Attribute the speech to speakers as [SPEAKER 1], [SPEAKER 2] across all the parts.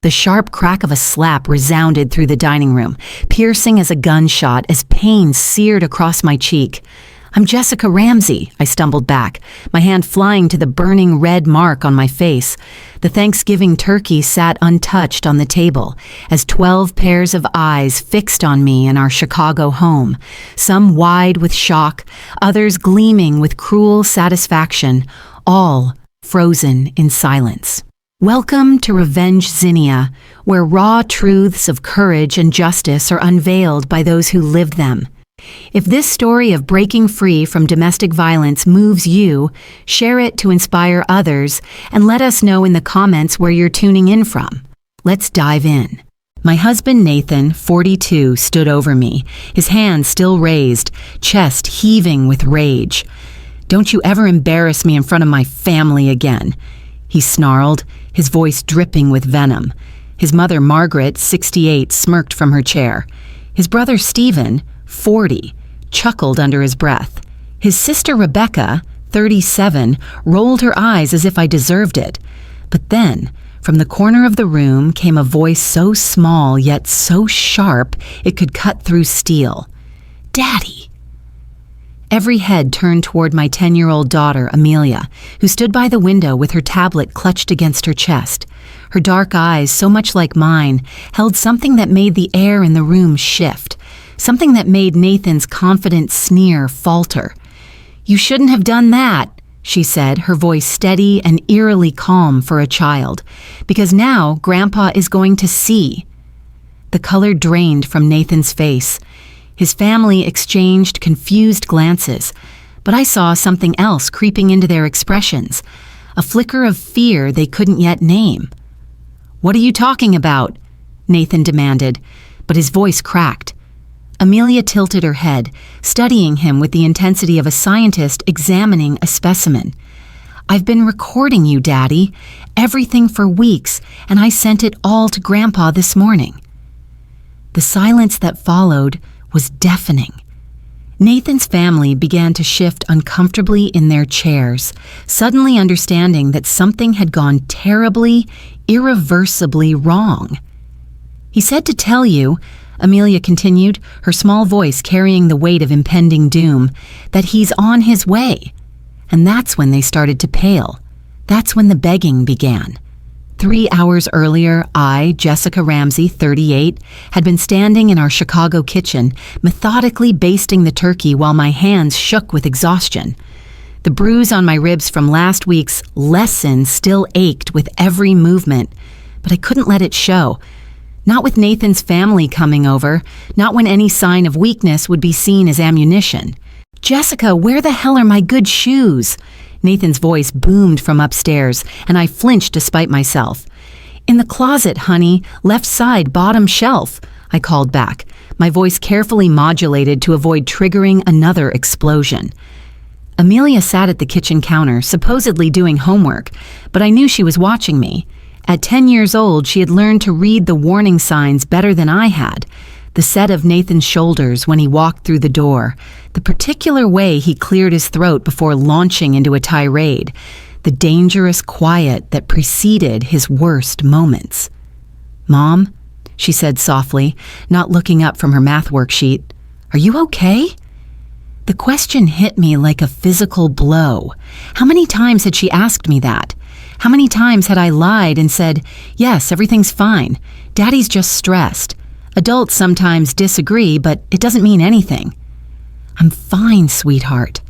[SPEAKER 1] The sharp crack of a slap resounded through the dining room, piercing as a gunshot as pain seared across my cheek. "I'm Jessica Ramsey," I stumbled back, my hand flying to the burning red mark on my face. The Thanksgiving turkey sat untouched on the table, as 12 pairs of eyes fixed on me in our Chicago home, some wide with shock, others gleaming with cruel satisfaction, all frozen in silence. Welcome to Renvenge Zinnia, where raw truths of courage and justice are unveiled by those who lived them. If this story of breaking free from domestic violence moves you, share it to inspire others, and let us know in the comments where you're tuning in from. Let's dive in. My husband Nathan, 42, stood over me, his hand still raised, chest heaving with rage. "Don't you ever embarrass me in front of my family again," he snarled, his voice dripping with venom. His mother Margaret, 68, smirked from her chair. His brother Stephen, 40, chuckled under his breath. His sister Rebecca, 37, rolled her eyes as if I deserved it. But then, from the corner of the room came a voice so small yet so sharp it could cut through steel. "Daddy!" Every head turned toward my 10-year-old daughter, Amelia, who stood by the window with her tablet clutched against her chest. Her dark eyes, so much like mine, held something that made the air in the room shift, something that made Nathan's confident sneer falter. "You shouldn't have done that," she said, her voice steady and eerily calm for a child, "because now Grandpa is going to see." The color drained from Nathan's face. His family exchanged confused glances, but I saw something else creeping into their expressions, a flicker of fear they couldn't yet name. "What are you talking about?" Nathan demanded, but his voice cracked. Amelia tilted her head, studying him with the intensity of a scientist examining a specimen. "I've been recording you, Daddy, everything for weeks, and I sent it all to Grandpa this morning." The silence that followed was deafening. Nathan's family began to shift uncomfortably in their chairs, suddenly understanding that something had gone terribly, irreversibly wrong. "He said to tell you," Amelia continued, her small voice carrying the weight of impending doom, "that he's on his way." And that's when they started to pale. That's when the begging began. 3 hours earlier, I, Jessica Ramsey, 38, had been standing in our Chicago kitchen, methodically basting the turkey while my hands shook with exhaustion. The bruise on my ribs from last week's lesson still ached with every movement, but I couldn't let it show. Not with Nathan's family coming over, not when any sign of weakness would be seen as ammunition. "Jessica, where the hell are my good shoes?" Nathan's voice boomed from upstairs, and I flinched despite myself. "In the closet, honey, left side, bottom shelf," I called back, my voice carefully modulated to avoid triggering another explosion. Amelia sat at the kitchen counter, supposedly doing homework, but I knew she was watching me. At 10 years old, she had learned to read the warning signs better than I had. The set of Nathan's shoulders when he walked through the door, the particular way he cleared his throat before launching into a tirade, the dangerous quiet that preceded his worst moments. "Mom," she said softly, not looking up from her math worksheet, "are you okay?" The question hit me like a physical blow. How many times had she asked me that? How many times had I lied and said, "Yes, everything's fine. Daddy's just stressed. Adults sometimes disagree, but it doesn't mean anything." "I'm fine, sweetheart,"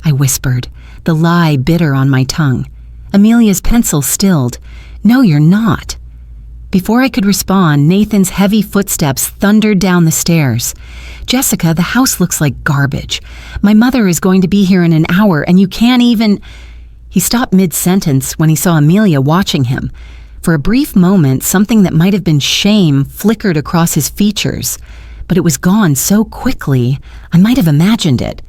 [SPEAKER 1] I whispered, the lie bitter on my tongue. Amelia's pencil stilled. "No, you're not." Before I could respond, Nathan's heavy footsteps thundered down the stairs. "Jessica, the house looks like garbage. My mother is going to be here in an hour, and you can't even—" He stopped mid-sentence when he saw Amelia watching him. For a brief moment, something that might have been shame flickered across his features, but it was gone so quickly, I might have imagined it.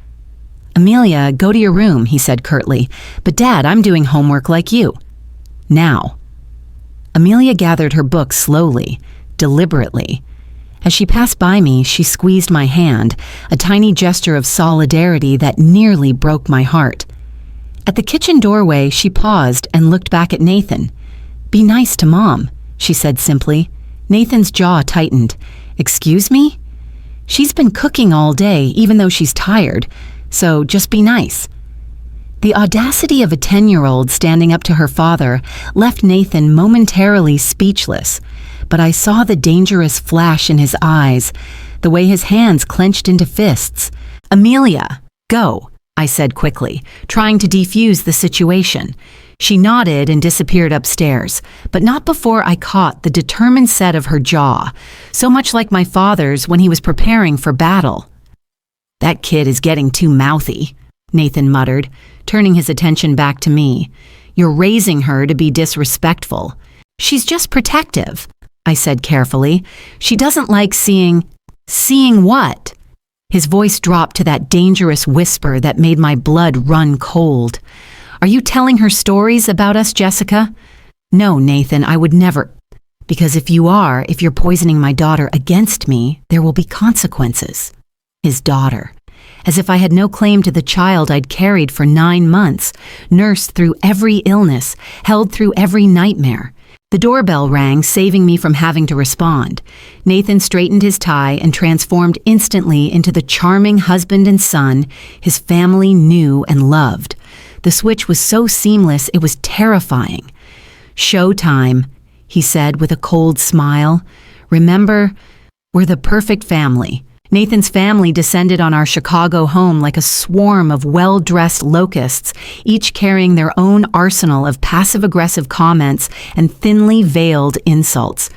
[SPEAKER 1] "Amelia, go to your room," he said curtly. "But Dad, I'm doing homework like you." "Now." Amelia gathered her book slowly, deliberately. As she passed by me, she squeezed my hand, a tiny gesture of solidarity that nearly broke my heart. At the kitchen doorway, she paused and looked back at Nathan. "Be nice to Mom," she said simply. Nathan's jaw tightened. Excuse me? She's been cooking all day, even though she's tired, so just be nice. The audacity of a 10-year-old standing up to her father left Nathan momentarily speechless, but I saw the dangerous flash in his eyes, the way his hands clenched into fists. Amelia, go, I said quickly, trying to defuse the situation. She nodded and disappeared upstairs, but not before I caught the determined set of her jaw, so much like my father's when he was preparing for battle. That kid is getting too mouthy, Nathan muttered, turning his attention back to me. You're raising her to be disrespectful. She's just protective, I said carefully. She doesn't like seeing what? His voice dropped to that dangerous whisper that made my blood run cold. Are you telling her stories about us, Jessica? No, Nathan, I would never. Because if you're poisoning my daughter against me, there will be consequences. His daughter. As if I had no claim to the child I'd carried for 9 months, nursed through every illness, held through every nightmare. The doorbell rang, saving me from having to respond. Nathan straightened his tie and transformed instantly into the charming husband and son his family knew and loved. The switch was so seamless it was terrifying. Showtime, he said with a cold smile. Remember, we're the perfect family. Nathan's family descended on our Chicago home like a swarm of well-dressed locusts, each carrying their own arsenal of passive-aggressive comments and thinly veiled insults.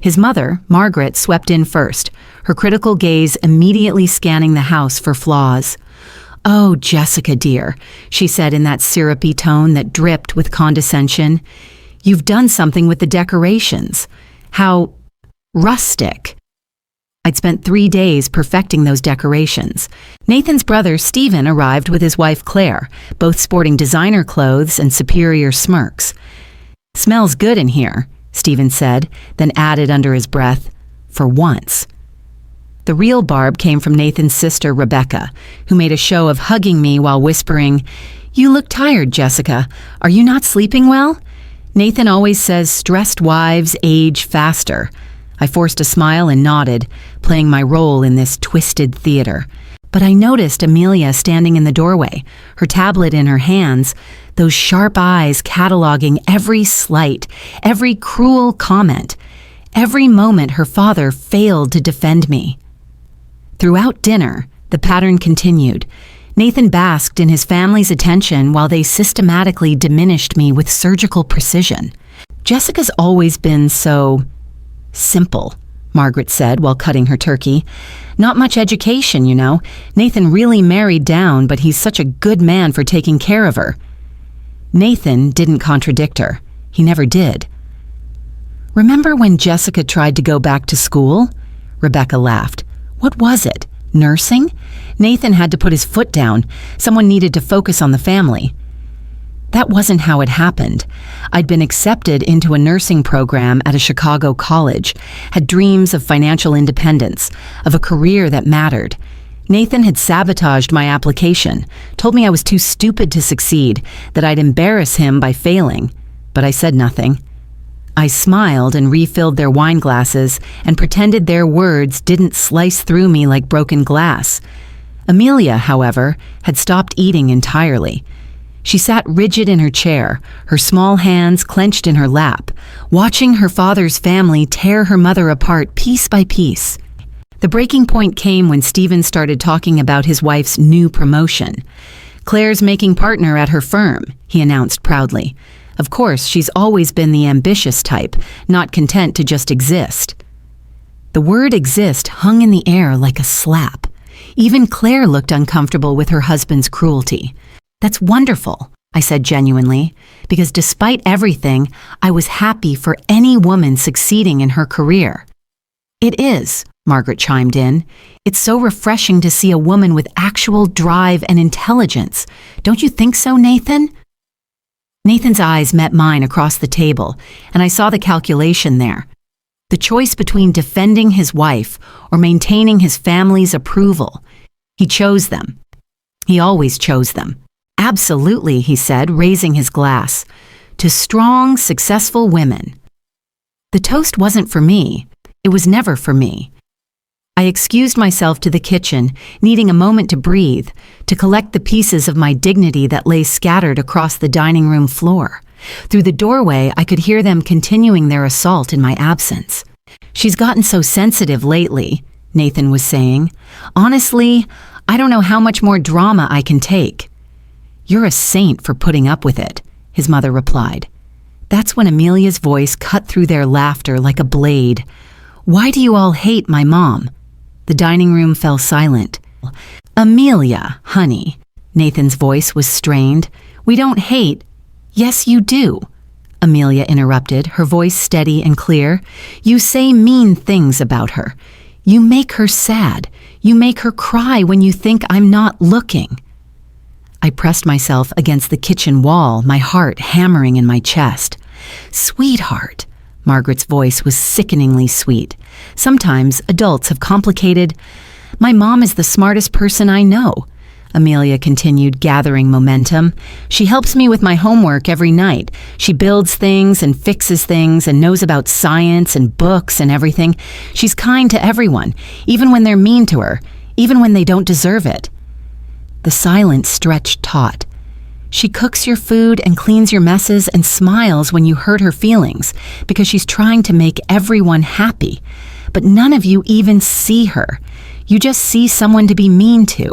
[SPEAKER 1] His mother, Margaret, swept in first, her critical gaze immediately scanning the house for flaws. Oh, Jessica dear, she said in that syrupy tone that dripped with condescension. You've done something with the decorations. How rustic. I'd spent 3 days perfecting those decorations. Nathan's brother, Stephen, arrived with his wife, Claire, both sporting designer clothes and superior smirks. Smells good in here, Stephen said, then added under his breath, for once. The real barb came from Nathan's sister, Rebecca, who made a show of hugging me while whispering, You look tired, Jessica. Are you not sleeping well? Nathan always says stressed wives age faster. I forced a smile and nodded, playing my role in this twisted theater. But I noticed Amelia standing in the doorway, her tablet in her hands, those sharp eyes cataloging every slight, every cruel comment, every moment her father failed to defend me. Throughout dinner, the pattern continued. Nathan basked in his family's attention while they systematically diminished me with surgical precision. Jessica's always been so simple, Margaret said while cutting her turkey. Not much education, you know. Nathan really married down, but he's such a good man for taking care of her. Nathan didn't contradict her. He never did. Remember when Jessica tried to go back to school? Rebecca laughed. What was it? Nursing? Nathan had to put his foot down. Someone needed to focus on the family. That wasn't how it happened. I'd been accepted into a nursing program at a Chicago college, had dreams of financial independence, of a career that mattered. Nathan had sabotaged my application, told me I was too stupid to succeed, that I'd embarrass him by failing, but I said nothing. I smiled and refilled their wine glasses and pretended their words didn't slice through me like broken glass. Amelia, however, had stopped eating entirely. She sat rigid in her chair, her small hands clenched in her lap, watching her father's family tear her mother apart piece by piece. The breaking point came when Stephen started talking about his wife's new promotion. Claire's making partner at her firm, he announced proudly. Of course, she's always been the ambitious type, not content to just exist. The word exist hung in the air like a slap. Even Claire looked uncomfortable with her husband's cruelty. That's wonderful, I said genuinely, because despite everything, I was happy for any woman succeeding in her career. It is, Margaret chimed in. It's so refreshing to see a woman with actual drive and intelligence. Don't you think so, Nathan? Nathan's eyes met mine across the table, and I saw the calculation there. The choice between defending his wife or maintaining his family's approval. He chose them. He always chose them. Absolutely, he said, raising his glass. To strong, successful women. The toast wasn't for me. It was never for me. I excused myself to the kitchen, needing a moment to breathe, to collect the pieces of my dignity that lay scattered across the dining room floor. Through the doorway, I could hear them continuing their assault in my absence. "She's gotten so sensitive lately," Nathan was saying. "Honestly, I don't know how much more drama I can take." "You're a saint for putting up with it," his mother replied. That's when Amelia's voice cut through their laughter like a blade. "Why do you all hate my mom?" The dining room fell silent. "Amelia, honey," Nathan's voice was strained. "We don't hate." "Yes, you do," Amelia interrupted, her voice steady and clear. "You say mean things about her. You make her sad. You make her cry when you think I'm not looking." I pressed myself against the kitchen wall, my heart hammering in my chest. "Sweetheart," Margaret's voice was sickeningly sweet. "Sometimes adults have complicated—" "My mom is the smartest person I know," Amelia continued, gathering momentum. "She helps me with my homework every night. She builds things and fixes things and knows about science and books and everything. She's kind to everyone, even when they're mean to her, even when they don't deserve it." The silence stretched taut. "She cooks your food and cleans your messes and smiles when you hurt her feelings because she's trying to make everyone happy. But none of you even see her. You just see someone to be mean to."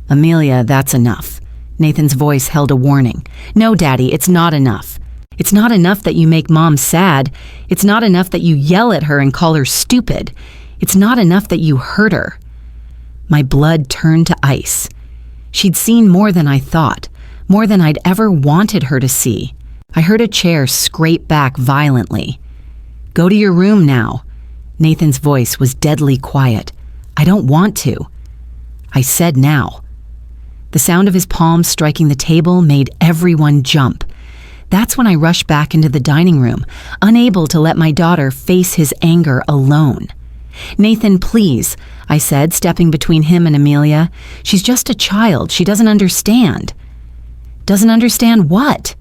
[SPEAKER 1] "Amelia, that's enough." Nathan's voice held a warning. "No, Daddy, it's not enough. It's not enough that you make Mom sad. It's not enough that you yell at her and call her stupid. It's not enough that you hurt her." My blood turned to ice. She'd seen more than I thought, more than I'd ever wanted her to see. I heard a chair scrape back violently. "Go to your room now." Nathan's voice was deadly quiet. "I don't want to." I said now. The sound of his palms striking the table made everyone jump. That's when I rushed back into the dining room, unable to let my daughter face his anger alone. "Nathan, please," I said, stepping between him and Amelia. "She's just a child. She doesn't understand." "Doesn't understand what?"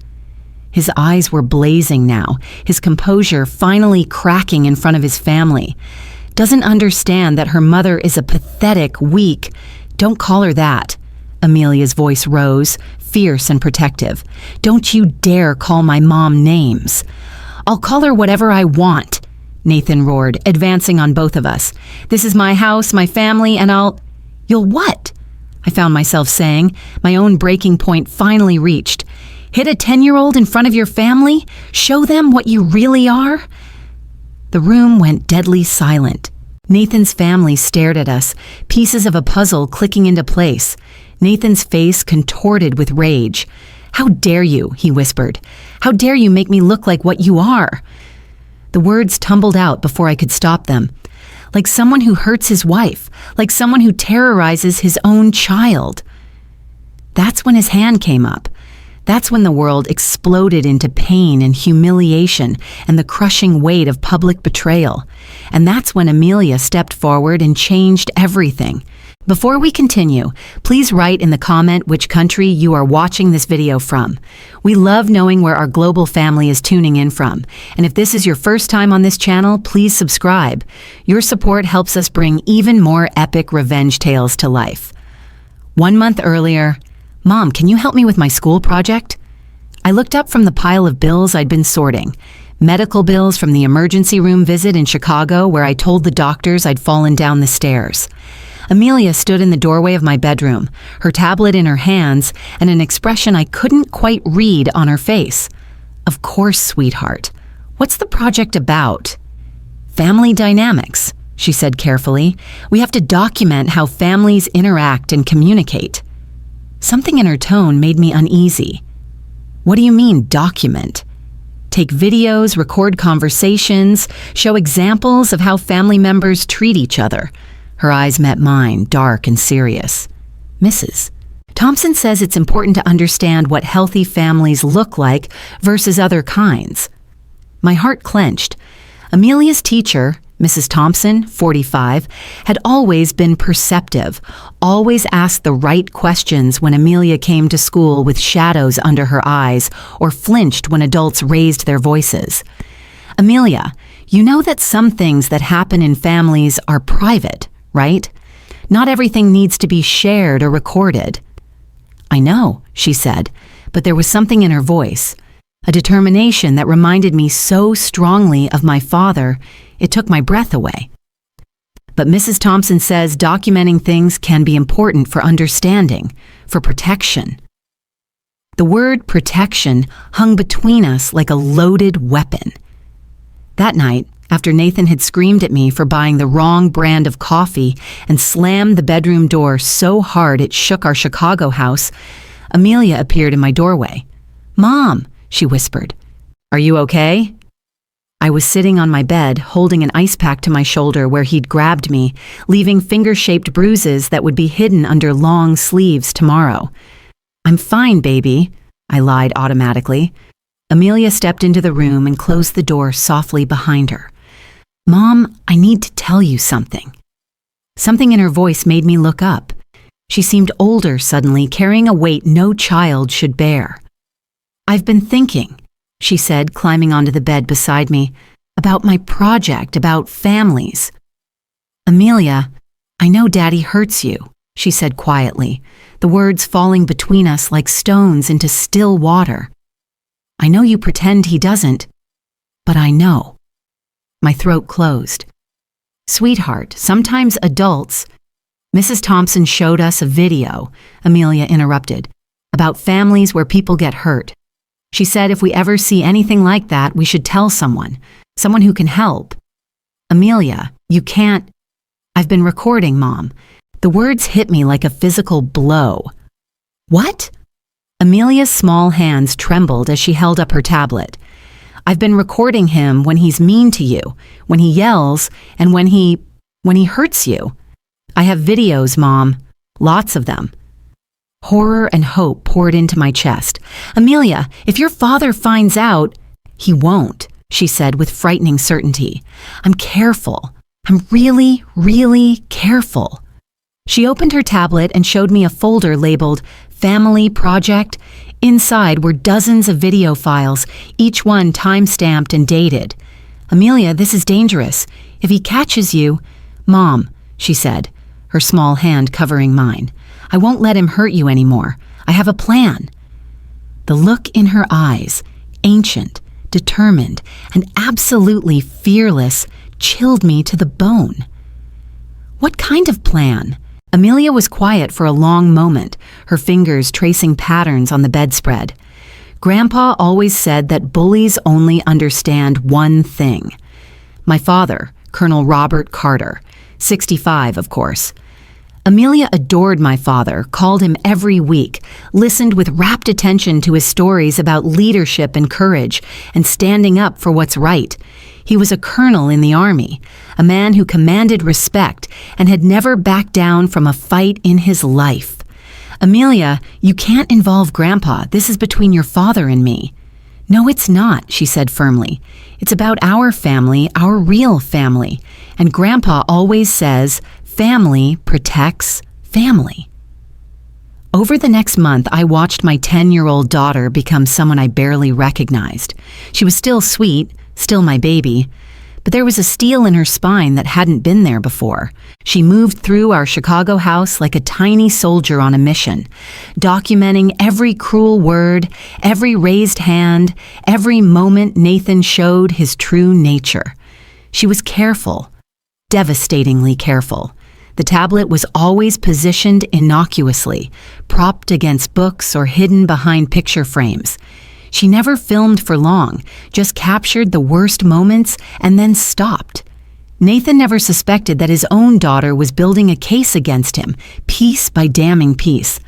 [SPEAKER 1] His eyes were blazing now, his composure finally cracking in front of his family. "Doesn't understand that her mother is a pathetic, weak—" "Don't call her that." Amelia's voice rose, fierce and protective. "Don't you dare call my mom names." "I'll call her whatever I want," Nathan roared, advancing on both of us. "This is my house, my family, and I'll—" "You'll what?" I found myself saying, my own breaking point finally reached. "Hit a 10-year-old in front of your family? Show them what you really are?" The room went deadly silent. Nathan's family stared at us, pieces of a puzzle clicking into place. Nathan's face contorted with rage. "How dare you," he whispered. "How dare you make me look like what you are?" The words tumbled out before I could stop them. Like someone who hurts his wife, like someone who terrorizes his own child. That's when his hand came up. That's when the world exploded into pain and humiliation and the crushing weight of public betrayal. And that's when Amelia stepped forward and changed everything. Before we continue, please write in the comment which country you are watching this video from. We love knowing where our global family is tuning in from. And if this is your first time on this channel, please subscribe. Your support helps us bring even more epic revenge tales to life. 1 month earlier, "Mom, can you help me with my school project?" I looked up from the pile of bills I'd been sorting. Medical bills from the emergency room visit in Chicago where I told the doctors I'd fallen down the stairs. Amelia stood in the doorway of my bedroom, her tablet in her hands, and an expression I couldn't quite read on her face. "Of course, sweetheart. What's the project about?" "Family dynamics," she said carefully. "We have to document how families interact and communicate." Something in her tone made me uneasy. "What do you mean, document?" "Take videos, record conversations, show examples of how family members treat each other." Her eyes met mine, dark and serious. "Mrs. Thompson says it's important to understand what healthy families look like versus other kinds." My heart clenched. Amelia's teacher, Mrs. Thompson, 45, had always been perceptive, always asked the right questions when Amelia came to school with shadows under her eyes or flinched when adults raised their voices. Amelia, you know that some things that happen in families are private, right? Not everything needs to be shared or recorded. I know, she said, but there was something in her voice, a determination that reminded me so strongly of my father, it took my breath away. But Mrs. Thompson says documenting things can be important for understanding, for protection. The word protection hung between us like a loaded weapon. That night, after Nathan had screamed at me for buying the wrong brand of coffee and slammed the bedroom door so hard it shook our Chicago house, Amelia appeared in my doorway. "Mom," she whispered. "Are you okay?" I was sitting on my bed, holding an ice pack to my shoulder where he'd grabbed me, leaving finger-shaped bruises that would be hidden under long sleeves tomorrow. "I'm fine, baby," I lied automatically. Amelia stepped into the room and closed the door softly behind her. "Mom, I need to tell you something." Something in her voice made me look up. She seemed older suddenly, carrying a weight no child should bear. "I've been thinking," she said, climbing onto the bed beside me, "about my project, about families." "Amelia, I know Daddy hurts you," she said quietly, the words falling between us like stones into still water. "I know you pretend he doesn't, but I know." My throat closed. "Sweetheart, sometimes adults—" "Mrs. Thompson showed us a video," Amelia interrupted, "about families where people get hurt. She said if we ever see anything like that, we should tell someone who can help." "Amelia, you can't—" "I've been recording, Mom." The words hit me like a physical blow. "What?" Amelia's small hands trembled as she held up her tablet. "I've been recording him when he's mean to you, when he yells, and when he hurts you. I have videos, Mom. Lots of them." Horror and hope poured into my chest. "Amelia, if your father finds out—" "He won't," she said with frightening certainty. "I'm careful. I'm really, really careful." She opened her tablet and showed me a folder labeled Family Project. Inside were dozens of video files, each one time-stamped and dated. "Amelia, this is dangerous. If he catches you—" "Mom," she said, her small hand covering mine, "I won't let him hurt you anymore. I have a plan." The look in her eyes, ancient, determined, and absolutely fearless, chilled me to the bone. "What kind of plan?" Amelia was quiet for a long moment, her fingers tracing patterns on the bedspread. "Grandpa always said that bullies only understand one thing." My father, Colonel Robert Carter, 65, of course. Amelia adored my father, called him every week, listened with rapt attention to his stories about leadership and courage, and standing up for what's right. He was a colonel in the army, a man who commanded respect and had never backed down from a fight in his life. "Amelia, you can't involve Grandpa. This is between your father and me." "No, it's not," she said firmly. "It's about our family, our real family. And Grandpa always says, family protects family." Over the next month, I watched my 10-year-old daughter become someone I barely recognized. She was still sweet, still my baby, but there was a steel in her spine that hadn't been there before. She moved through our Chicago house like a tiny soldier on a mission, documenting every cruel word, every raised hand, every moment Nathan showed his true nature. She was careful, devastatingly careful. The tablet was always positioned innocuously, propped against books or hidden behind picture frames. She never filmed for long, just captured the worst moments and then stopped. Nathan never suspected that his own daughter was building a case against him, piece by damning piece.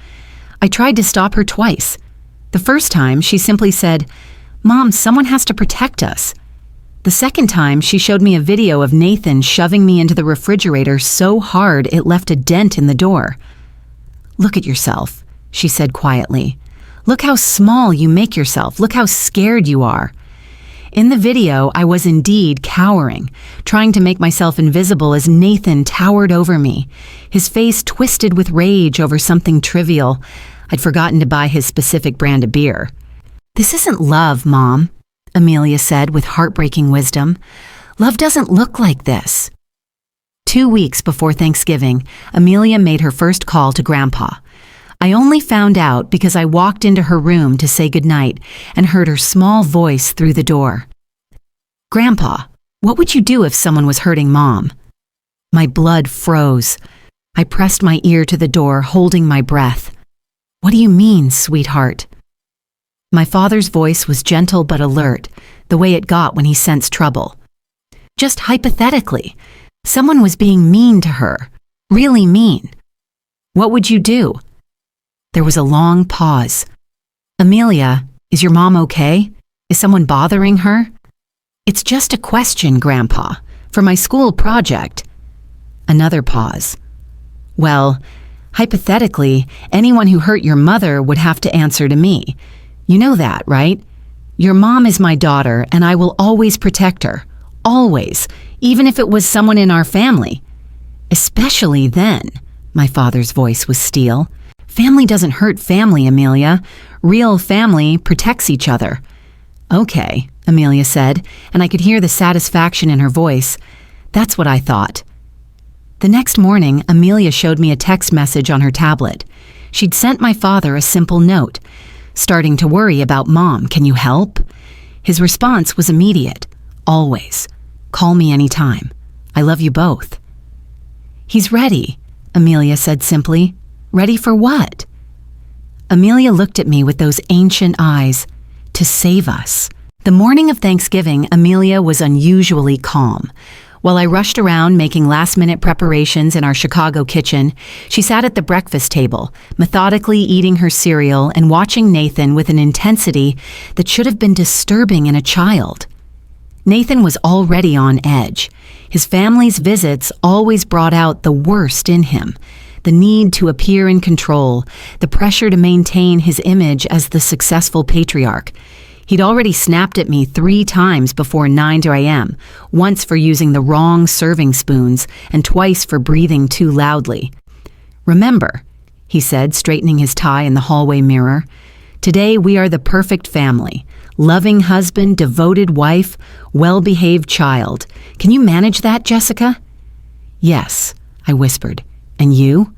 [SPEAKER 1] I tried to stop her twice. The first time, she simply said, "Mom, someone has to protect us." The second time, she showed me a video of Nathan shoving me into the refrigerator so hard it left a dent in the door. "Look at yourself," she said quietly. "Look how small you make yourself. Look how scared you are." In the video, I was indeed cowering, trying to make myself invisible as Nathan towered over me, his face twisted with rage over something trivial. I'd forgotten to buy his specific brand of beer. "This isn't love, Mom." Amelia said with heartbreaking wisdom. Love doesn't look like this. 2 weeks before Thanksgiving, Amelia made her first call to Grandpa. I only found out because I walked into her room to say goodnight and heard her small voice through the door. Grandpa, what would you do if someone was hurting Mom? My blood froze. I pressed my ear to the door, holding my breath. What do you mean, sweetheart? My father's voice was gentle but alert, the way it got when he sensed trouble. Just hypothetically, someone was being mean to her, really mean. What would you do? There was a long pause. Amelia, is your mom okay? Is someone bothering her? It's just a question, Grandpa, for my school project. Another pause. Well, hypothetically, anyone who hurt your mother would have to answer to me. You know that, right? Your mom is my daughter, and I will always protect her. Always, even if it was someone in our family. Especially then, my father's voice was steel. Family doesn't hurt family, Amelia. Real family protects each other. Okay, Amelia said, and I could hear the satisfaction in her voice. That's what I thought. The next morning, Amelia showed me a text message on her tablet. She'd sent my father a simple note. Starting to worry about Mom, can you help? His response was immediate. Always. Call me anytime. I love you both. He's ready, Amelia said simply. Ready for what? Amelia looked at me with those ancient eyes. To save us. The morning of Thanksgiving, Amelia was unusually calm. While I rushed around making last-minute preparations in our Chicago kitchen, she sat at the breakfast table, methodically eating her cereal and watching Nathan with an intensity that should have been disturbing in a child. Nathan was already on edge. His family's visits always brought out the worst in him. The need to appear in control, the pressure to maintain his image as the successful patriarch. He'd already snapped at me 3 times before 9 a.m., once for using the wrong serving spoons and twice for breathing too loudly. Remember, he said, straightening his tie in the hallway mirror, today we are the perfect family. Loving husband, devoted wife, well-behaved child. Can you manage that, Jessica? Yes, I whispered. And you?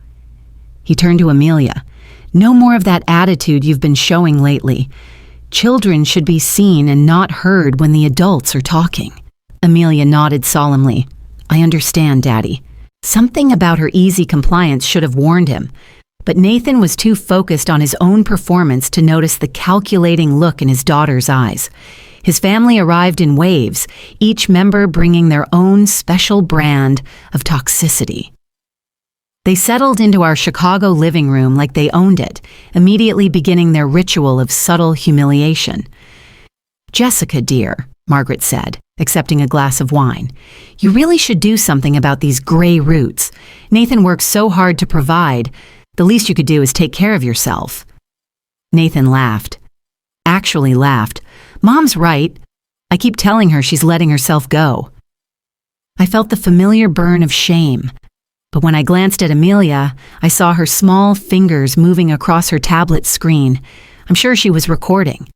[SPEAKER 1] He turned to Amelia. No more of that attitude you've been showing lately. Children should be seen and not heard when the adults are talking. Amelia nodded solemnly. I understand, Daddy. Something about her easy compliance should have warned him. But Nathan was too focused on his own performance to notice the calculating look in his daughter's eyes. His family arrived in waves, each member bringing their own special brand of toxicity. They settled into our Chicago living room like they owned it, immediately beginning their ritual of subtle humiliation. Jessica, dear, Margaret said, accepting a glass of wine, you really should do something about these gray roots. Nathan works so hard to provide. The least you could do is take care of yourself. Nathan laughed. Actually laughed. Mom's right. I keep telling her she's letting herself go. I felt the familiar burn of shame. But when I glanced at Amelia, I saw her small fingers moving across her tablet screen. I'm sure she was recording.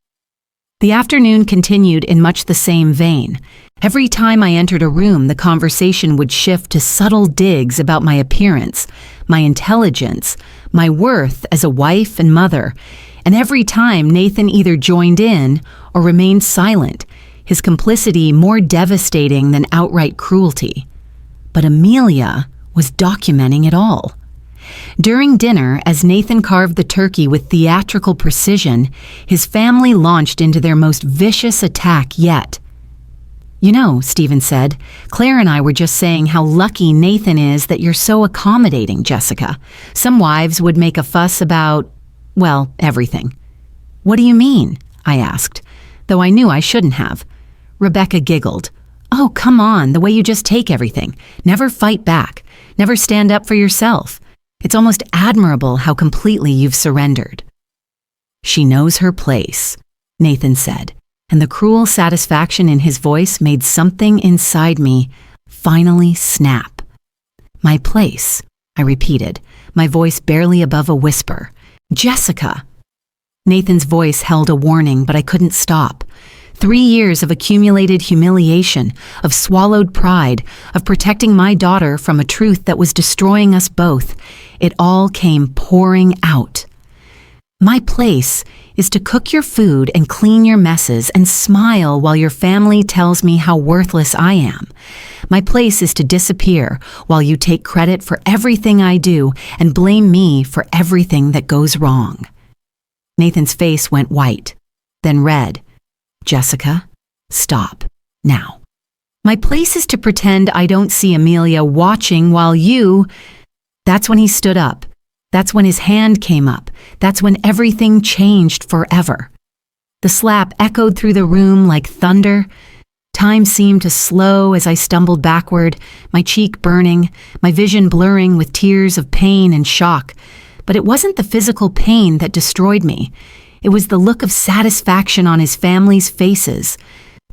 [SPEAKER 1] The afternoon continued in much the same vein. Every time I entered a room, the conversation would shift to subtle digs about my appearance, my intelligence, my worth as a wife and mother. And every time Nathan either joined in or remained silent, his complicity more devastating than outright cruelty. But Amelia was documenting it all. During dinner, as Nathan carved the turkey with theatrical precision, his family launched into their most vicious attack yet. You know, Stephen said, Claire and I were just saying how lucky Nathan is that you're so accommodating, Jessica. Some wives would make a fuss about, well, everything. What do you mean? I asked, though I knew I shouldn't have. Rebecca giggled. Oh, come on, the way you just take everything. Never fight back. Never stand up for yourself. It's almost admirable how completely you've surrendered. She knows her place, Nathan said, and the cruel satisfaction in his voice made something inside me finally snap. My place, I repeated, my voice barely above a whisper. Jessica! Nathan's voice held a warning, but I couldn't stop. 3 years of accumulated humiliation, of swallowed pride, of protecting my daughter from a truth that was destroying us both. It all came pouring out. My place is to cook your food and clean your messes and smile while your family tells me how worthless I am. My place is to disappear while you take credit for everything I do and blame me for everything that goes wrong. Nathan's face went white, then red. Jessica, stop, now. My place is to pretend I don't see Amelia watching while you... That's when he stood up. That's when his hand came up. That's when everything changed forever. The slap echoed through the room like thunder. Time seemed to slow as I stumbled backward, my cheek burning, my vision blurring with tears of pain and shock. But it wasn't the physical pain that destroyed me. It was the look of satisfaction on his family's faces,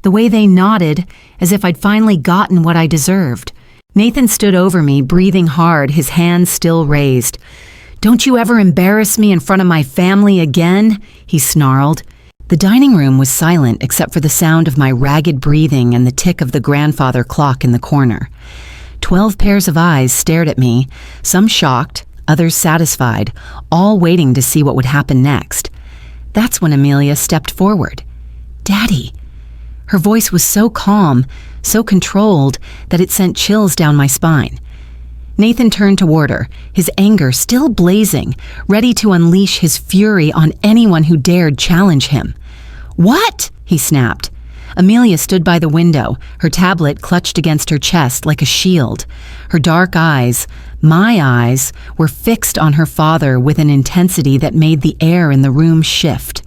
[SPEAKER 1] the way they nodded as if I'd finally gotten what I deserved. Nathan stood over me, breathing hard, his hands still raised. "Don't you ever embarrass me in front of my family again," he snarled. The dining room was silent except for the sound of my ragged breathing and the tick of the grandfather clock in the corner. 12 pairs of eyes stared at me, some shocked, others satisfied, all waiting to see what would happen next. That's when Amelia stepped forward. "Daddy." Her voice was so calm, so controlled, that it sent chills down my spine. Nathan turned toward her, his anger still blazing, ready to unleash his fury on anyone who dared challenge him. "What?" he snapped. Amelia stood by the window, her tablet clutched against her chest like a shield. Her dark eyes, my eyes, were fixed on her father with an intensity that made the air in the room shift.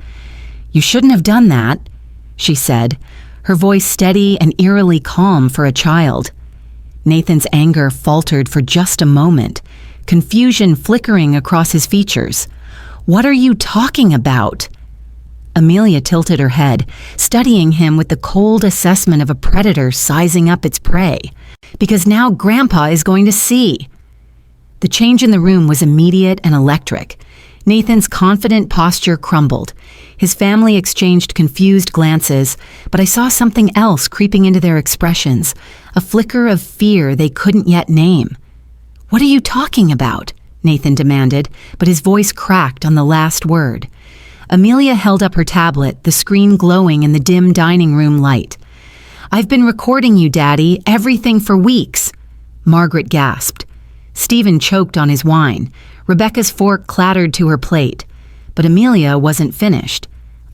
[SPEAKER 1] "You shouldn't have done that," she said, her voice steady and eerily calm for a child. Nathan's anger faltered for just a moment, confusion flickering across his features. "What are you talking about?" Amelia tilted her head, studying him with the cold assessment of a predator sizing up its prey. "Because now Grandpa is going to see." The change in the room was immediate and electric. Nathan's confident posture crumbled. His family exchanged confused glances, but I saw something else creeping into their expressions, a flicker of fear they couldn't yet name. "What are you talking about?" Nathan demanded, but his voice cracked on the last word. Amelia held up her tablet, the screen glowing in the dim dining room light. "I've been recording you, Daddy, everything for weeks." Margaret gasped. Stephen choked on his wine. Rebecca's fork clattered to her plate. But Amelia wasn't finished.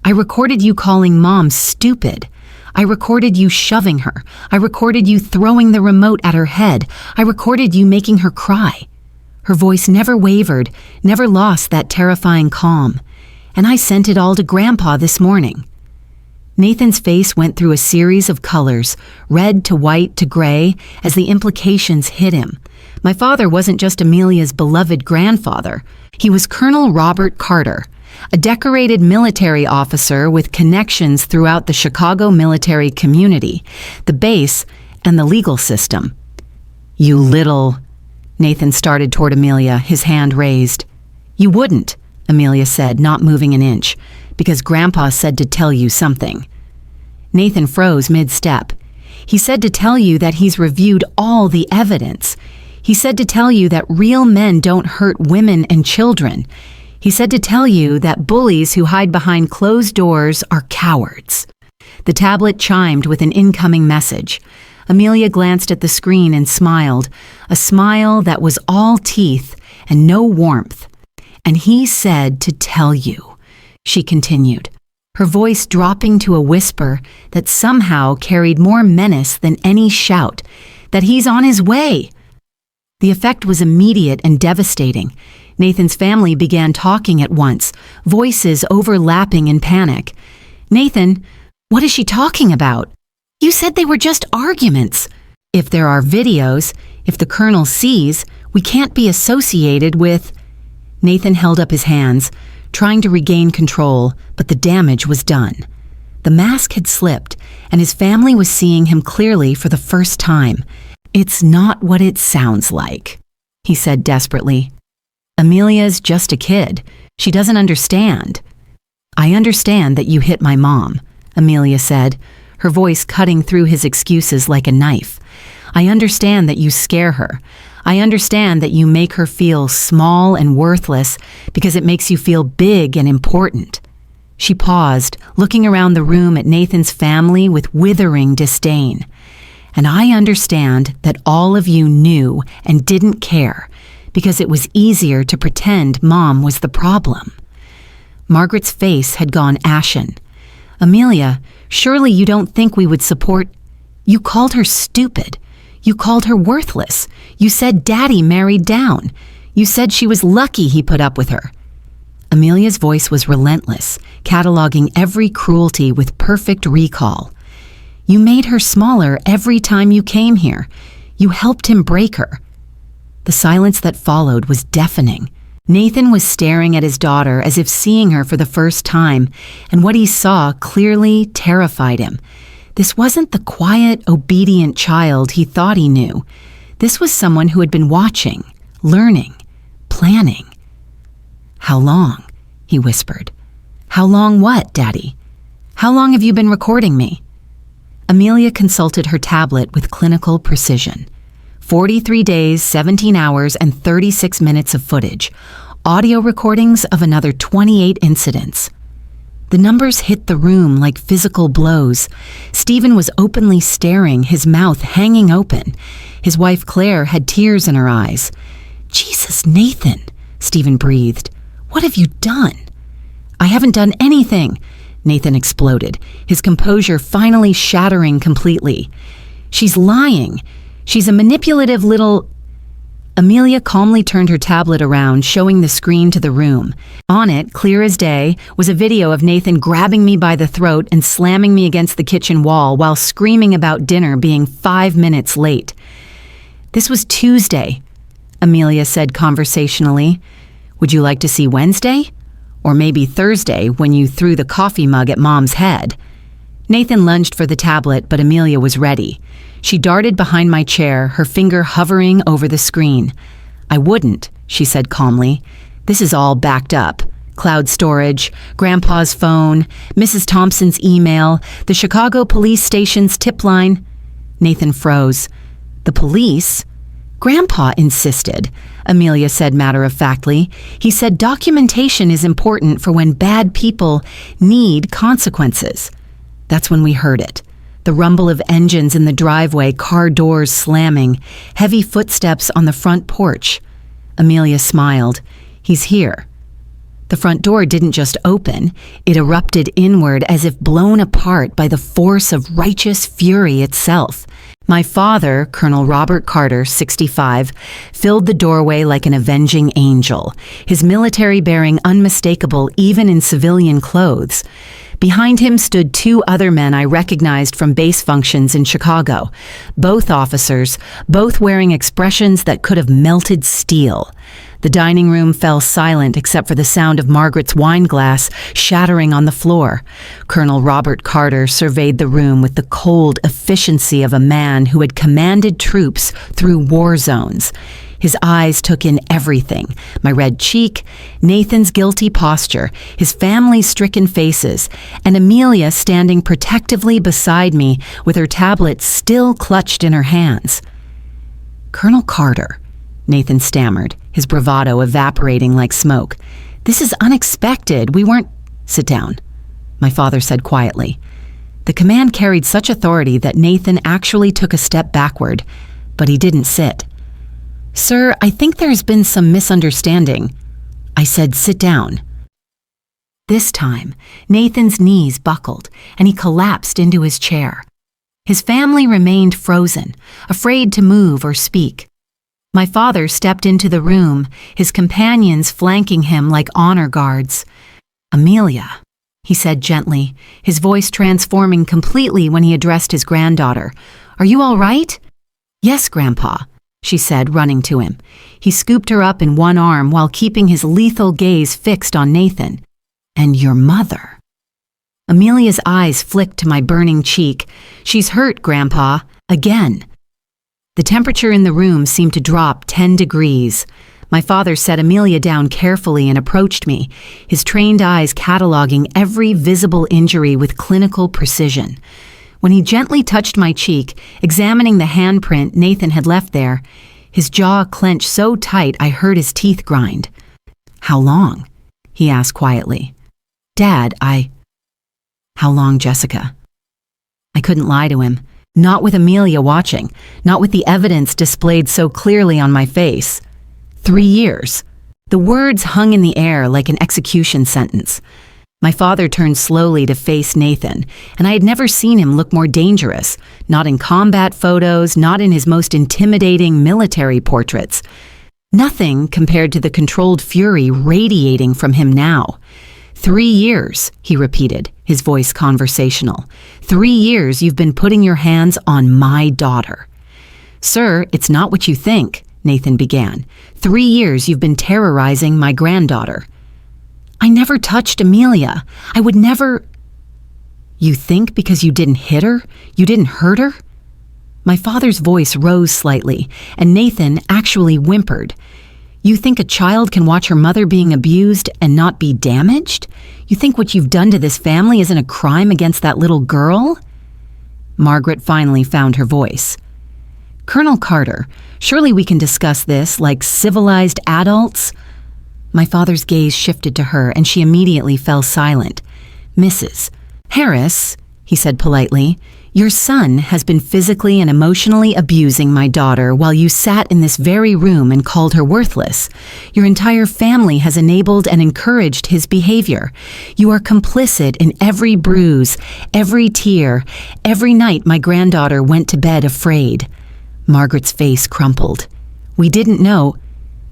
[SPEAKER 1] "I recorded you calling Mom stupid. I recorded you shoving her. I recorded you throwing the remote at her head. I recorded you making her cry." Her voice never wavered, never lost that terrifying calm. "And I sent it all to Grandpa this morning." Nathan's face went through a series of colors, red to white to gray, as the implications hit him. My father wasn't just Amelia's beloved grandfather. He was Colonel Robert Carter, a decorated military officer with connections throughout the Chicago military community, the base, and the legal system. "You little..." Nathan started toward Amelia, his hand raised. "You wouldn't," Amelia said, not moving an inch, "because Grandpa said to tell you something." Nathan froze mid-step. "He said to tell you that he's reviewed all the evidence. He said to tell you that real men don't hurt women and children. He said to tell you that bullies who hide behind closed doors are cowards." The tablet chimed with an incoming message. Amelia glanced at the screen and smiled, a smile that was all teeth and no warmth. "And he said to tell you," she continued, her voice dropping to a whisper that somehow carried more menace than any shout, "that he's on his way." The effect was immediate and devastating. Nathan's family began talking at once, voices overlapping in panic. "Nathan, what is she talking about? You said they were just arguments. If there are videos, if the Colonel sees, we can't be associated with..." Nathan held up his hands, trying to regain control, but the damage was done. The mask had slipped, and his family was seeing him clearly for the first time. "It's not what it sounds like," he said desperately. "Amelia's just a kid. She doesn't understand." "I understand that you hit my mom," Amelia said, her voice cutting through his excuses like a knife. I understand that you scare her. I understand that you make her feel small and worthless because it makes you feel big and important. She paused, looking around the room at Nathan's family with withering disdain. And I understand that all of you knew and didn't care because it was easier to pretend Mom was the problem. Margaret's face had gone ashen. Amelia, surely you don't think we would support... You called her stupid. You called her worthless. You said Daddy married down. You said she was lucky he put up with her. Amelia's voice was relentless, cataloging every cruelty with perfect recall. You made her smaller every time you came here. You helped him break her. The silence that followed was deafening. Nathan was staring at his daughter as if seeing her for the first time, and what he saw clearly terrified him. This wasn't the quiet, obedient child he thought he knew. This was someone who had been watching, learning, planning. How long? He whispered. How long what, Daddy? How long have you been recording me? Amelia consulted her tablet with clinical precision. 43 days, 17 hours, and 36 minutes of footage. Audio recordings of another 28 incidents. The numbers hit the room like physical blows. Stephen was openly staring, his mouth hanging open. His wife Claire had tears in her eyes. Jesus, Nathan, Stephen breathed. What have you done? I haven't done anything, Nathan exploded, his composure finally shattering completely. She's lying. She's a manipulative little... Amelia calmly turned her tablet around, showing the screen to the room. On it, clear as day, was a video of Nathan grabbing me by the throat and slamming me against the kitchen wall while screaming about dinner being 5 minutes late. This was Tuesday, Amelia said conversationally. Would you like to see Wednesday? Or maybe Thursday when you threw the coffee mug at Mom's head? Nathan lunged for the tablet, but Amelia was ready. She darted behind my chair, her finger hovering over the screen. I wouldn't, she said calmly. This is all backed up. Cloud storage, Grandpa's phone, Mrs. Thompson's email, the Chicago police station's tip line. Nathan froze. The police? Grandpa insisted, Amelia said matter-of-factly. He said documentation is important for when bad people need consequences. That's when we heard it. The rumble of engines in the driveway, car doors slamming, heavy footsteps on the front porch. Amelia smiled. He's here. The front door didn't just open. It erupted inward as if blown apart by the force of righteous fury itself. My father, Colonel Robert Carter, 65, filled the doorway like an avenging angel, his military bearing unmistakable even in civilian clothes. Behind him stood 2 other men I recognized from base functions in Chicago, both officers, both wearing expressions that could have melted steel. The dining room fell silent except for the sound of Margaret's wine glass shattering on the floor. Colonel Robert Carter surveyed the room with the cold efficiency of a man who had commanded troops through war zones. His eyes took in everything, my red cheek, Nathan's guilty posture, his family's stricken faces, and Amelia standing protectively beside me with her tablet still clutched in her hands. Colonel Carter, Nathan stammered, his bravado evaporating like smoke. This is unexpected. We weren't... Sit down, my father said quietly. The command carried such authority that Nathan actually took a step backward, but he didn't sit. Sir, I think there's been some misunderstanding. I said, sit down. This time, Nathan's knees buckled, and he collapsed into his chair. His family remained frozen, afraid to move or speak. My father stepped into the room, his companions flanking him like honor guards. Amelia, he said gently, his voice transforming completely when he addressed his granddaughter. Are you all right? Yes, Grandpa, she said, running to him. He scooped her up in one arm while keeping his lethal gaze fixed on Nathan. And your mother. Amelia's eyes flicked to my burning cheek. She's hurt, Grandpa. Again. The temperature in the room seemed to drop 10 degrees. My father set Amelia down carefully and approached me, his trained eyes cataloging every visible injury with clinical precision. When he gently touched my cheek, examining the handprint Nathan had left there, his jaw clenched so tight I heard his teeth grind. "How long?" he asked quietly. "Dad, How long, Jessica?" I couldn't lie to him. Not with Amelia watching, not with the evidence displayed so clearly on my face. 3 years. The words hung in the air like an execution sentence. My father turned slowly to face Nathan, and I had never seen him look more dangerous, not in combat photos, not in his most intimidating military portraits. Nothing compared to the controlled fury radiating from him now. 3 years, he repeated, his voice conversational. 3 years you've been putting your hands on my daughter. "Sir, it's not what you think," Nathan began. 3 years you've been terrorizing my granddaughter." "I never touched Amelia. I would never—" "You think because you didn't hit her, you didn't hurt her?" My father's voice rose slightly, and Nathan actually whimpered. "You think a child can watch her mother being abused and not be damaged? You think what you've done to this family isn't a crime against that little girl?" Margaret finally found her voice. "Colonel Carter, surely we can discuss this like civilized adults?" My father's gaze shifted to her, and she immediately fell silent. "Mrs. Harris," he said politely, "your son has been physically and emotionally abusing my daughter while you sat in this very room and called her worthless. Your entire family has enabled and encouraged his behavior. You are complicit in every bruise, every tear, every night my granddaughter went to bed afraid." Margaret's face crumpled. "We didn't know."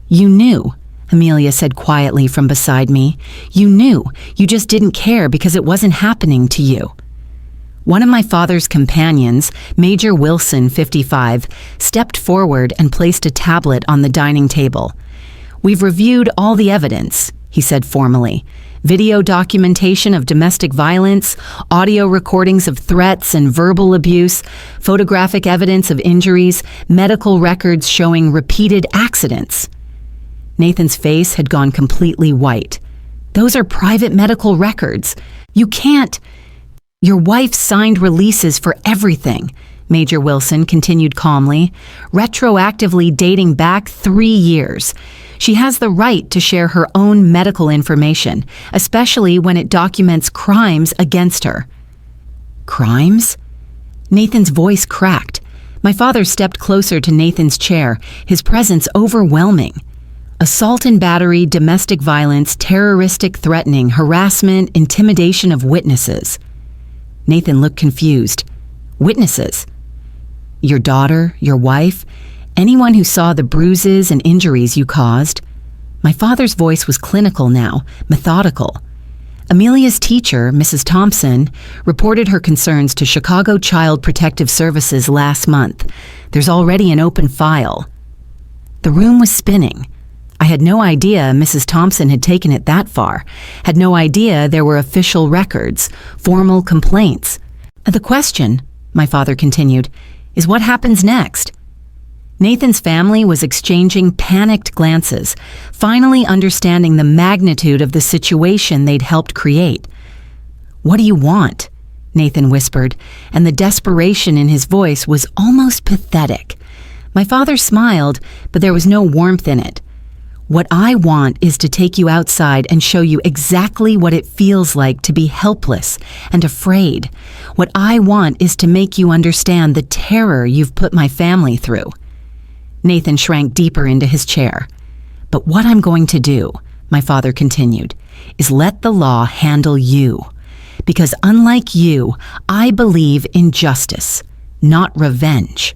[SPEAKER 1] "You knew," Amelia said quietly from beside me. "You knew. You just didn't care because it wasn't happening to you." One of my father's companions, Major Wilson, 55, stepped forward and placed a tablet on the dining table. "We've reviewed all the evidence," he said formally. "Video documentation of domestic violence, audio recordings of threats and verbal abuse, photographic evidence of injuries, medical records showing repeated accidents." Nathan's face had gone completely white. "Those are private medical records. You can't—" "Your wife signed releases for everything," Major Wilson continued calmly, "retroactively dating back 3 years. She has the right to share her own medical information, especially when it documents crimes against her." "Crimes?" Nathan's voice cracked. My father stepped closer to Nathan's chair, his presence overwhelming. "Assault and battery, domestic violence, terroristic threatening, harassment, intimidation of witnesses." Nathan looked confused. "Witnesses? Your daughter, your wife, anyone who saw the bruises and injuries you caused?" My father's voice was clinical now, methodical. "Amelia's teacher, Mrs. Thompson, reported her concerns to Chicago Child Protective Services last month. There's already an open file." The room was spinning. I had no idea Mrs. Thompson had taken it that far, had no idea there were official records, formal complaints. "The question," my father continued, "is what happens next?" Nathan's family was exchanging panicked glances, finally understanding the magnitude of the situation they'd helped create. "What do you want?" Nathan whispered, and the desperation in his voice was almost pathetic. My father smiled, but there was no warmth in it. "What I want is to take you outside and show you exactly what it feels like to be helpless and afraid. What I want is to make you understand the terror you've put my family through." Nathan shrank deeper into his chair. "But what I'm going to do," my father continued, "is let the law handle you. Because unlike you, I believe in justice, not revenge."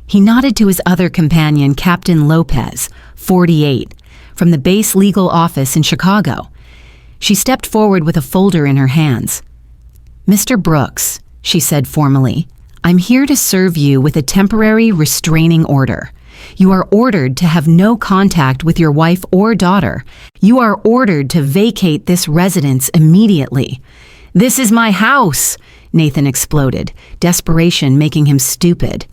[SPEAKER 1] He nodded to his other companion, Captain Lopez, 48, from the base legal office in Chicago. She stepped forward with a folder in her hands. "Mr. Brooks," she said formally, "I'm here to serve you with a temporary restraining order. You are ordered to have no contact with your wife or daughter. You are ordered to vacate this residence immediately." "This is my house," Nathan exploded, desperation making him stupid.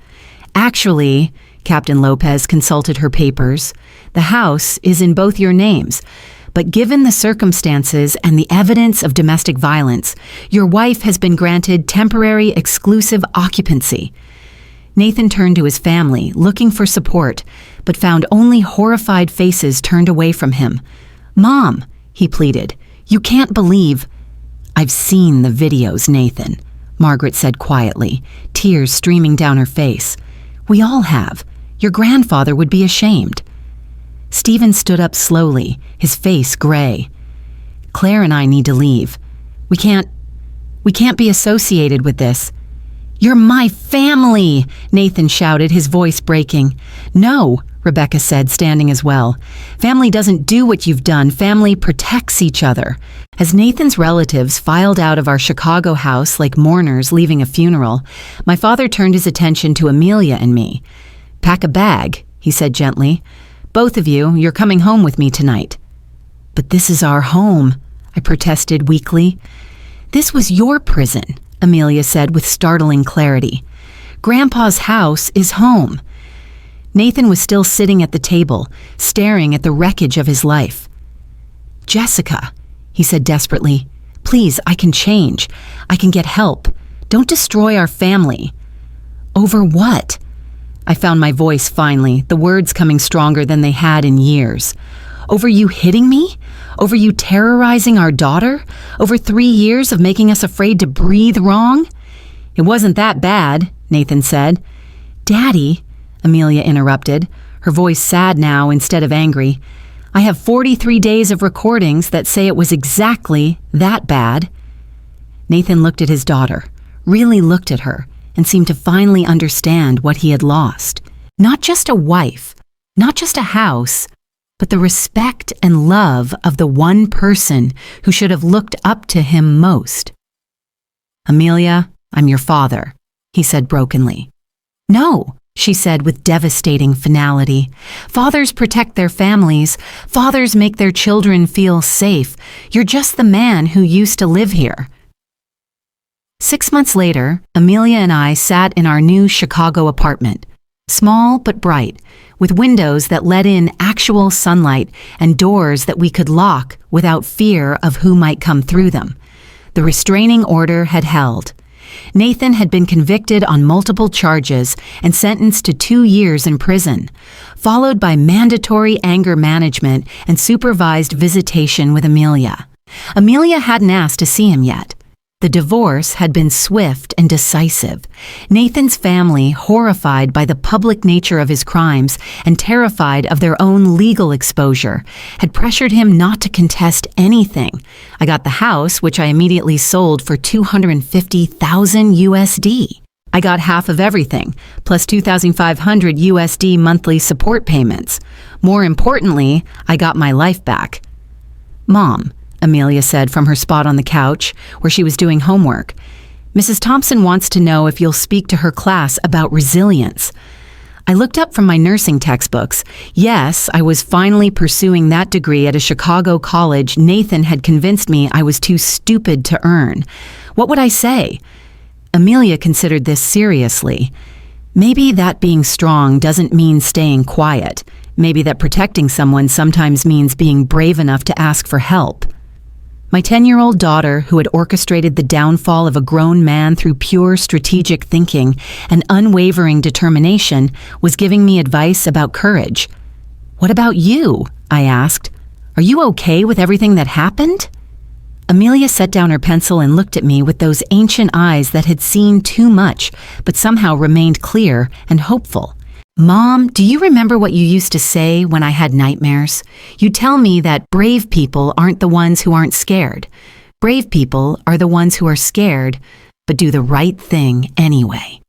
[SPEAKER 1] "Actually," Captain Lopez consulted her papers. "The house is in both your names, but given the circumstances and the evidence of domestic violence, your wife has been granted temporary exclusive occupancy." Nathan turned to his family, looking for support, but found only horrified faces turned away from him. "Mom," he pleaded, "you can't believe—" "I've seen the videos, Nathan," Margaret said quietly, tears streaming down her face. "We all have. Your grandfather would be ashamed." Stephen stood up slowly, his face gray. "Claire and I need to leave. We can't be associated with this." "You're my family!" Nathan shouted, his voice breaking. "No," Rebecca said, standing as well. "Family doesn't do what you've done. Family protects each other." As Nathan's relatives filed out of our Chicago house like mourners leaving a funeral, my father turned his attention to Amelia and me. "Pack a bag," he said gently. "Both of you, you're coming home with me tonight." "But this is our home," I protested weakly. "This was your prison," Amelia said with startling clarity. "Grandpa's house is home." Nathan was still sitting at the table, staring at the wreckage of his life. "Jessica," he said desperately, "please, I can change. I can get help. Don't destroy our family." "Over what?" I found my voice finally, the words coming stronger than they had in years. "Over you hitting me? Over you terrorizing our daughter? Over 3 years of making us afraid to breathe wrong?" "It wasn't that bad," Nathan said. "Daddy," Amelia interrupted, her voice sad now instead of angry, "I have 43 days of recordings that say it was exactly that bad." Nathan looked at his daughter, really looked at her, and seemed to finally understand what he had lost. Not just a wife, not just a house, but the respect and love of the one person who should have looked up to him most. "Amelia, I'm your father," he said brokenly. "No," she said with devastating finality. "Fathers protect their families. Fathers make their children feel safe. You're just the man who used to live here." 6 months later, Amelia and I sat in our new Chicago apartment, small but bright, with windows that let in actual sunlight and doors that we could lock without fear of who might come through them. The restraining order had held. Nathan had been convicted on multiple charges and sentenced to 2 years in prison, followed by mandatory anger management and supervised visitation with Amelia. Amelia hadn't asked to see him yet. The divorce had been swift and decisive. Nathan's family, horrified by the public nature of his crimes and terrified of their own legal exposure, had pressured him not to contest anything. I got the house, which I immediately sold for $250,000 USD. I got half of everything, plus $2,500 USD monthly support payments. More importantly, I got my life back. "Mom," Amelia said from her spot on the couch, where she was doing homework, "Mrs. Thompson wants to know if you'll speak to her class about resilience." I looked up from my nursing textbooks. Yes, I was finally pursuing that degree at a Chicago college Nathan had convinced me I was too stupid to earn. What would I say? Amelia considered this seriously. Maybe that being strong doesn't mean staying quiet. Maybe that protecting someone sometimes means being brave enough to ask for help. My 10-year-old daughter, who had orchestrated the downfall of a grown man through pure strategic thinking and unwavering determination, was giving me advice about courage. "What about you?" I asked. "Are you okay with everything that happened?" Amelia set down her pencil and looked at me with those ancient eyes that had seen too much, but somehow remained clear and hopeful. "Mom, do you remember what you used to say when I had nightmares? You'd tell me that brave people aren't the ones who aren't scared. Brave people are the ones who are scared, but do the right thing anyway."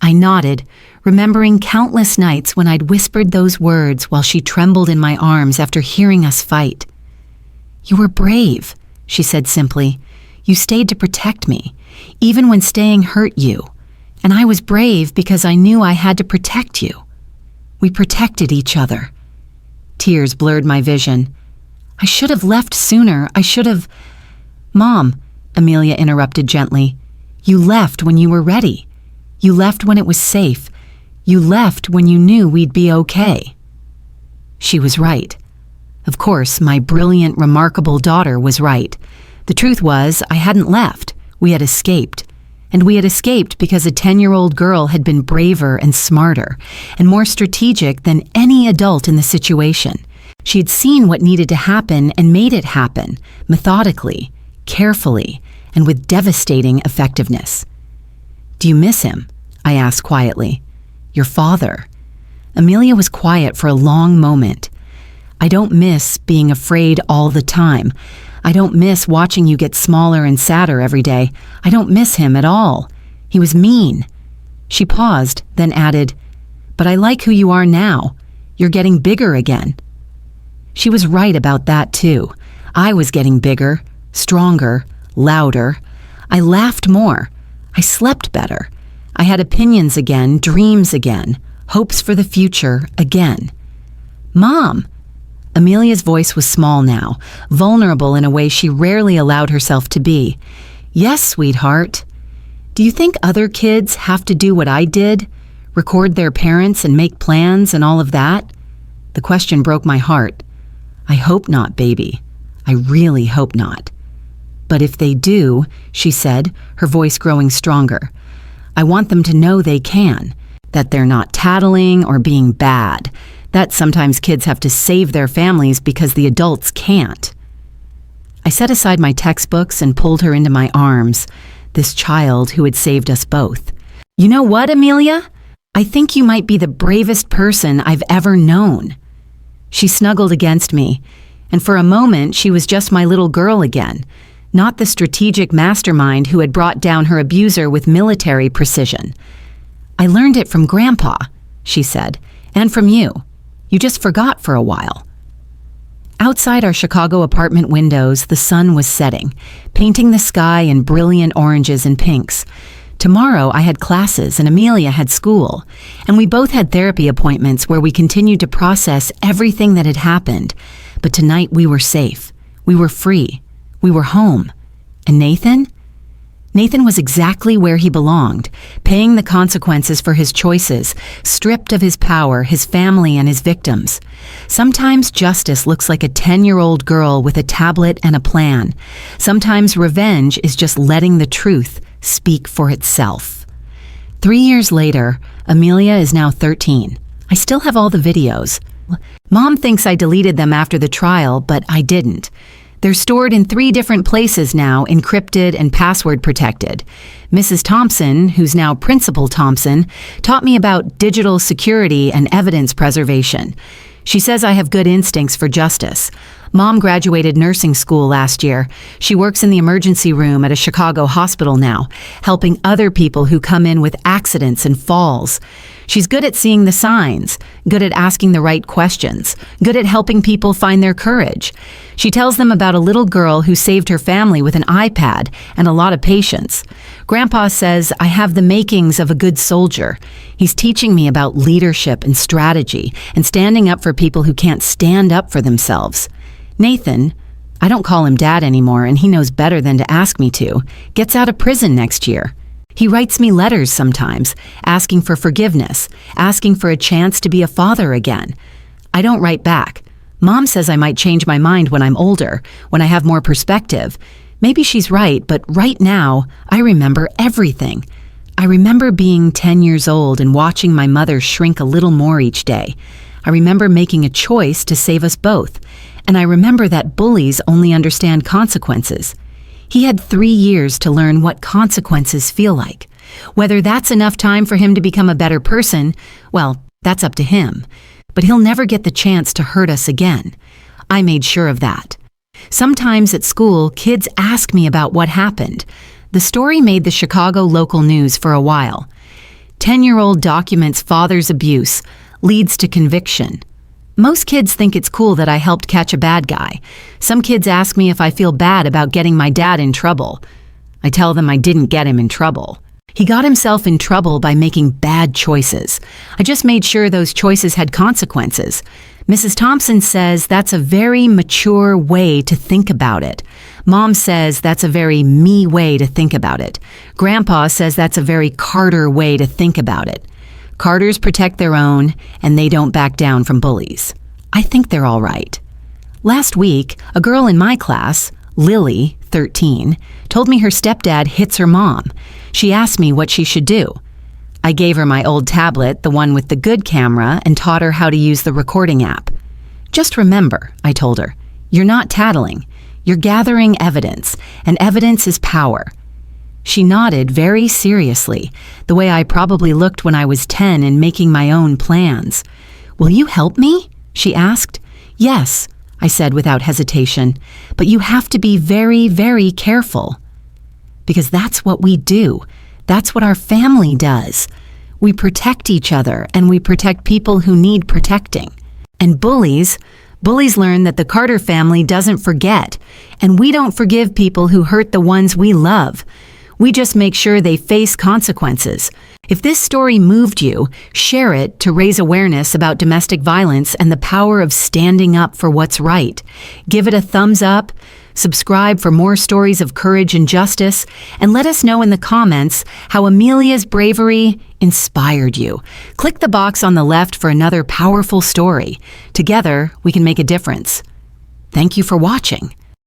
[SPEAKER 1] I nodded, remembering countless nights when I'd whispered those words while she trembled in my arms after hearing us fight. "You were brave," she said simply. "You stayed to protect me, even when staying hurt you. And I was brave because I knew I had to protect you. We protected each other." Tears blurred my vision. "I should have left sooner. I should have—" "Mom," Amelia interrupted gently, "you left when you were ready. You left when it was safe. You left when you knew we'd be okay." She was right. Of course, my brilliant, remarkable daughter was right. The truth was, I hadn't left. We had escaped. And we had escaped because a 10-year-old girl had been braver and smarter and more strategic than any adult in the situation. She had seen what needed to happen and made it happen, methodically, carefully, and with devastating effectiveness. "Do you miss him?" I asked quietly. "Your father." Amelia was quiet for a long moment. "I don't miss being afraid all the time. I don't miss watching you get smaller and sadder every day. I don't miss him at all. He was mean." She paused, then added, "But I like who you are now. You're getting bigger again." She was right about that too. I was getting bigger, stronger, louder. I laughed more. I slept better. I had opinions again, dreams again, hopes for the future again. "Mom!" Amelia's voice was small now, vulnerable in a way she rarely allowed herself to be. "Yes, sweetheart. Do you think other kids have to do what I did? Record their parents and make plans and all of that?" The question broke my heart. "I hope not, baby. I really hope not." "But if they do," she said, her voice growing stronger, "I want them to know they can, that they're not tattling or being bad, that sometimes kids have to save their families because the adults can't." I set aside my textbooks and pulled her into my arms, this child who had saved us both. "You know what, Amelia? I think you might be the bravest person I've ever known." She snuggled against me, and for a moment she was just my little girl again, not the strategic mastermind who had brought down her abuser with military precision. "I learned it from Grandpa," she said, "and from you. You just forgot for a while." Outside our Chicago apartment windows, the sun was setting, painting the sky in brilliant oranges and pinks. Tomorrow I had classes and Amelia had school, and we both had therapy appointments where we continued to process everything that had happened. But tonight we were safe. We were free. We were home. And Nathan? Nathan was exactly where he belonged, paying the consequences for his choices, stripped of his power, his family, and his victims. Sometimes justice looks like a 10-year-old girl with a tablet and a plan. Sometimes revenge is just letting the truth speak for itself. 3 years later, Amelia is now 13. I still have all the videos. Mom thinks I deleted them after the trial, but I didn't. They're stored in 3 different places now, encrypted and password protected. Mrs. Thompson, who's now Principal Thompson, taught me about digital security and evidence preservation. She says I have good instincts for justice. Mom graduated nursing school last year. She works in the emergency room at a Chicago hospital now, helping other people who come in with accidents and falls. She's good at seeing the signs, good at asking the right questions, good at helping people find their courage. She tells them about a little girl who saved her family with an iPad and a lot of patience. Grandpa says I have the makings of a good soldier. He's teaching me about leadership and strategy and standing up for people who can't stand up for themselves. Nathan, I don't call him Dad anymore, and he knows better than to ask me to, gets out of prison next year. He writes me letters sometimes, asking for forgiveness, asking for a chance to be a father again. I don't write back. Mom says I might change my mind when I'm older, when I have more perspective. Maybe she's right, but right now, I remember everything. I remember being 10 years old and watching my mother shrink a little more each day. I remember making a choice to save us both. And I remember that bullies only understand consequences. He had 3 years to learn what consequences feel like. Whether that's enough time for him to become a better person, well, that's up to him. But he'll never get the chance to hurt us again. I made sure of that. Sometimes at school, kids ask me about what happened. The story made the Chicago local news for a while. 10-year-old documents father's abuse, leads to conviction. Most kids think it's cool that I helped catch a bad guy. Some kids ask me if I feel bad about getting my dad in trouble. I tell them I didn't get him in trouble. He got himself in trouble by making bad choices. I just made sure those choices had consequences. Mrs. Thompson says that's a very mature way to think about it. Mom says that's a very me way to think about it. Grandpa says that's a very Carter way to think about it. Carters protect their own, and they don't back down from bullies. I think they're all right. Last week, a girl in my class, Lily, 13, told me her stepdad hits her mom. She asked me what she should do. I gave her my old tablet, the one with the good camera, and taught her how to use the recording app. Just remember, I told her, you're not tattling. You're gathering evidence, and evidence is power. She nodded very seriously, the way I probably looked when I was 10 and making my own plans. Will you help me? She asked. Yes, I said without hesitation, but you have to be very, very careful. Because that's what we do. That's what our family does. We protect each other, and we protect people who need protecting. And bullies learn that the Carter family doesn't forget, and we don't forgive people who hurt the ones we love. We just make sure they face consequences. If this story moved you, share it to raise awareness about domestic violence and the power of standing up for what's right. Give it a thumbs up, subscribe for more stories of courage and justice, and let us know in the comments how Amelia's bravery inspired you. Click the box on the left for another powerful story. Together, we can make a difference. Thank you for watching.